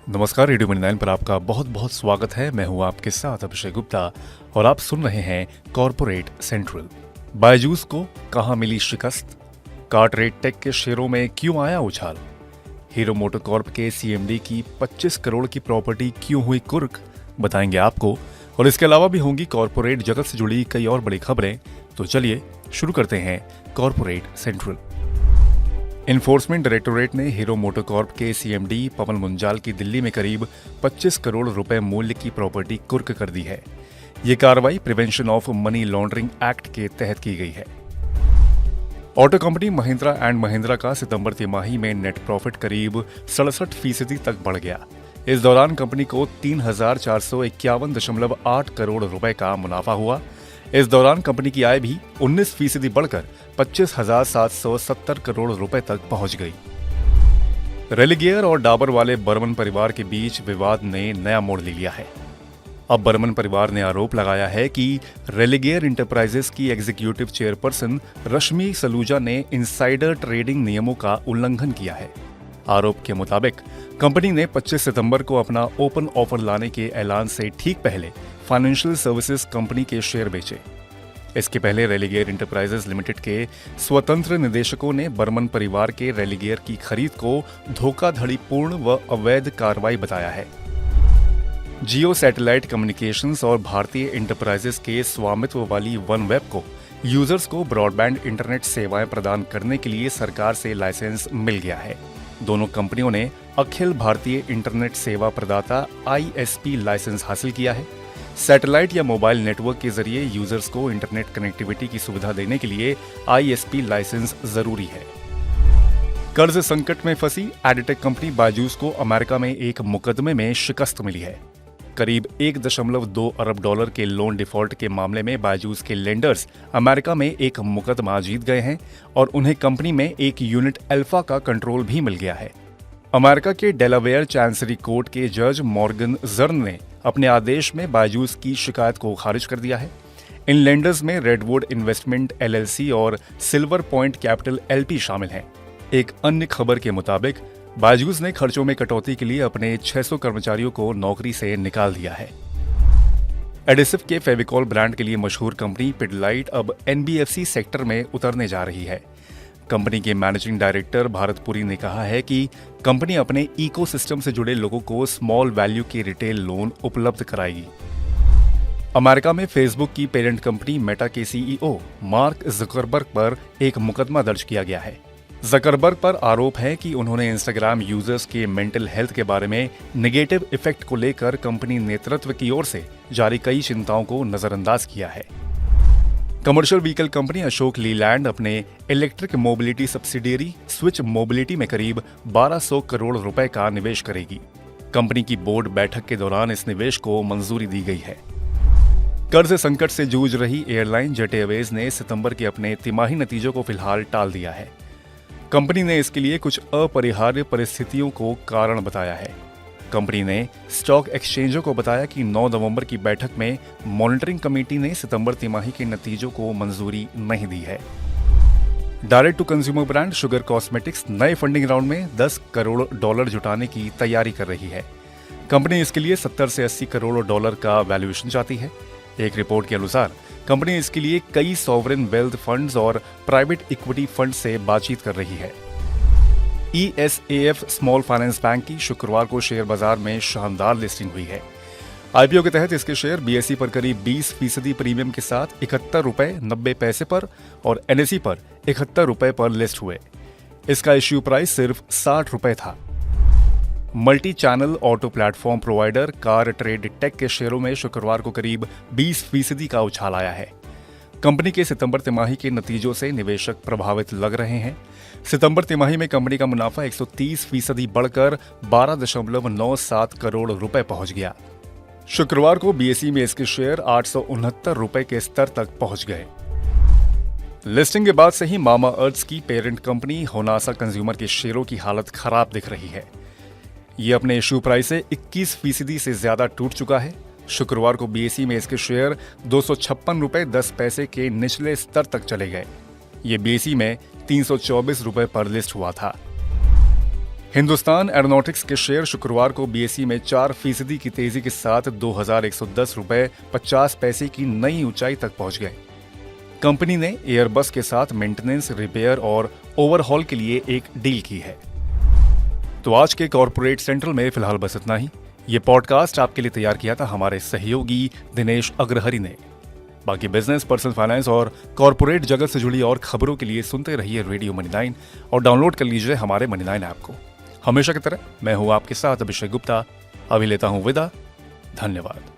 नमस्कार, radio money 9 पर आपका बहुत बहुत स्वागत है। मैं हूं आपके साथ अभिषेक गुप्ता और आप सुन रहे हैं कॉर्पोरेट सेंट्रल। बायजूस को कहां मिली शिकस्त, कार्टरेट टेक के शेयरों में क्यों आया उछाल, हीरो मोटोकॉर्प के सीएमडी की 25 करोड़ की प्रॉपर्टी क्यों हुई कुर्क, बताएंगे आपको। और इसके अलावा भी होंगी कॉर्पोरेट जगत से जुड़ी कई और बड़ी खबरें। तो चलिए शुरू करते हैं कॉर्पोरेट सेंट्रल। इन्फोर्समेंट डायरेक्टोरेट ने हीरो मोटोकॉर्प के सीएमडी पवन मुंजाल की दिल्ली में करीब 25 करोड़ रुपए मूल्य की प्रॉपर्टी कुर्क कर दी है। ये कार्रवाई prevention of money laundering act के तहत की गई है। Auto company Mahindra and Mahindra का सितंबर तिमाही में नेट प्रॉफिट करीब 67% तक बढ़ गया। इस दौरान कंपनी को 3,451.8 करोड़ रुपए का मुनाफा हुआ। इस दौरान कंपनी की आय भी 19% बढ़कर 25,770 करोड़ रुपए तक पहुंच गई। रेलिगेयर और डाबर वाले बर्मन परिवार के बीच विवाद ने नया मोड़ ले लिया है। अब बर्मन परिवार ने आरोप लगाया है कि रेलिगेयर इंटरप्राइजेस की एग्जीक्यूटिव चेयरपर्सन रश्मि सलूजा ने इनसाइडर ट्रेडिंग नियमों का उल्लंघन किया है। आरोप के मुताबिक कंपनी ने 25 सितंबर को अपना ओपन ऑफर लाने के ऐलान से ठीक पहले फाइनेंशियल सर्विसेज कंपनी के शेयर बेचे। इसके पहले रेलिगेयर इंटरप्राइजेस लिमिटेड के स्वतंत्र निदेशकों ने बर्मन परिवार के रेलिगेयर की खरीद को धोखाधड़ीपूर्ण व अवैध कार्रवाई बताया है। जियो सैटेलाइट कम्युनिकेशंस और भारतीय इंटरप्राइजेस के स्वामित्व वाली वनवेब को यूजर्स को ब्रॉडबैंड इंटरनेट सेवाएं प्रदान करने के लिए सरकार से लाइसेंस मिल गया है। दोनों कंपनियों ने अखिल भारतीय इंटरनेट सेवा प्रदाता ISP लाइसेंस हासिल किया है। सैटेलाइट या मोबाइल नेटवर्क के जरिए यूजर्स को इंटरनेट कनेक्टिविटी की सुविधा देने के लिए ISP लाइसेंस जरूरी है। कर्ज संकट में फंसी एडिटेक कंपनी बायजूस को अमेरिका में एक मुकदमे में शिकस्त मिली है। करीब 1.2 अरब डॉलर के लोन डिफॉल्ट के मामले में बायजूस के लेंडर्स अमेरिका में एक मुकदमा जीत गए हैं और उन्हें कंपनी में एक यूनिट अल्फा का कंट्रोल भी मिल गया है। अमेरिका के डेलावेयर चांसरी कोर्ट के जज मॉर्गन जर्न ने अपने आदेश में बायजूस की शिकायत को खारिज कर दिया है। इन लेंडर्स में रेडवुड इन्वेस्टमेंट LLC और सिल्वर पॉइंट कैपिटल LP शामिल हैं। एक अन्य खबर के मुताबिक बायजूस ने खर्चों में कटौती के लिए अपने 600 कर्मचारियों को नौकरी से निकाल दिया है। एडिसिव के फेविकॉल ब्रांड के लिए मशहूर कंपनी पिडलाइट अब NBFC सेक्टर में उतरने जा रही है। कंपनी के मैनेजिंग डायरेक्टर भारत पुरी ने कहा है कि कंपनी अपने इकोसिस्टम से जुड़े लोगों को स्मॉल वैल्यू के रिटेल लोन उपलब्ध कराएगी। अमेरिका में फेसबुक की पेरेंट कंपनी मेटा के CEO मार्क जकरबर्ग पर एक मुकदमा दर्ज किया गया है। जकरबर्ग पर आरोप है कि उन्होंने इंस्टाग्राम यूजर्स के मेंटल हेल्थ के बारे में नेगेटिव इफेक्ट को लेकर कंपनी नेतृत्व की ओर से जारी कई चिंताओं को नजरअंदाज किया है। Commercial vehicle company Ashok Leyland अपने electric mobility subsidiary Switch Mobility में करीब 1200 करोड़ रुपए का निवेश करेगी। कंपनी की बोर्ड बैठक के दौरान इस निवेश को मंजूरी दी गई है। कर्ज संकट से जूझ रही एयरलाइन जेट एयरवेज ने सितंबर के अपने तिमाही नतीजों को फिलहाल टाल दिया है। कंपनी ने इसके लिए कुछ अपरिहार्य परिस्थितियों को कारण बताया है। कंपनी ने स्टॉक एक्सचेंजों को बताया कि 9 नवंबर की बैठक में मॉनिटरिंग कमेटी ने सितंबर तिमाही के नतीजों को मंजूरी नहीं दी है। Direct to consumer brand Sugar cosmetics नए फंडिंग राउंड में 10 करोड़ डॉलर जुटाने की तैयारी कर रही है। कंपनी इसके लिए 70 से 80 करोड़ डॉलर का वैल्यूएशन चाहती है। एक रिपोर्ट के अनुसार कंपनी इसके लिए कई सॉवरेन वेल्थ फंड्स और प्राइवेट इक्विटी फंड से बातचीत कर रही है। ESAF स्मॉल फाइनेंस बैंक की शुक्रवार को शेयर बाजार में शानदार लिस्टिंग हुई है। IPO के तहत इसके शेयर BSE पर करीब 20% प्रीमियम के साथ 71.90 पर और NSE पर 71 पर लिस्ट हुए। इसका इश्यू प्राइस सिर्फ 60 रुपए था। Multi channel auto platform provider CarTrade Tech के शेयरों में शुक्रवार को करीब 20% का उछाल आया है। कंपनी के सितंबर तिमाही के नतीजों से निवेशक प्रभावित लग रहे हैं। सितंबर तिमाही में कंपनी का मुनाफा 130% बढ़कर 12.97 करोड़ रुपए पहुंच गया। शुक्रवार को BSE में इसके शेयर 869 रुपए के स्तर तक पहुंच गए। लिस्टिंग के बाद से ही मामा अर्थ की पेरेंट कंपनी होनासा कंज्यूमर के शेयरों की हालत खराब दिख रही है। ये अपने इश्यू प्राइस से 21% से ज्यादा टूट चुका है। शुक्रवार को BSE में इसके शेयर 256 रुपए 10 पैसे के निचले स्तर तक चले गए। ये BSE में 324 रुपए पर लिस्ट हुआ था। हिंदुस्तान एरोनॉटिक्स के शेयर शुक्रवार को बीएसई में 4% की तेजी के साथ 2,110 रुपए 50 पैसे की नई ऊंचाई तक पहुंच गए। कंपनी ने एयरबस के साथ मेंटेनेंस, रिपेयर और ओवरहॉल के लिए एक डील की है। तो आज के कॉर्पोरेट सेंट्रल में फिलहाल बस इतना ही। ये पॉडकास्ट आपके लिए तैयार किया था हमारे सहयोगी दिनेश अग्रहरि ने। बाकी बिजनेस, पर्सनल फाइनेंस और कॉर्पोरेट जगत से जुड़ी और खबरों के लिए सुनते रहिए रेडियो मनी 9 और डाउनलोड कर लीजिए हमारे मनी 9 ऐप को। हमेशा की तरह मैं हूं आपके साथ अभिषेक गुप्ता। अभी लेता हूं विदा। धन्यवाद।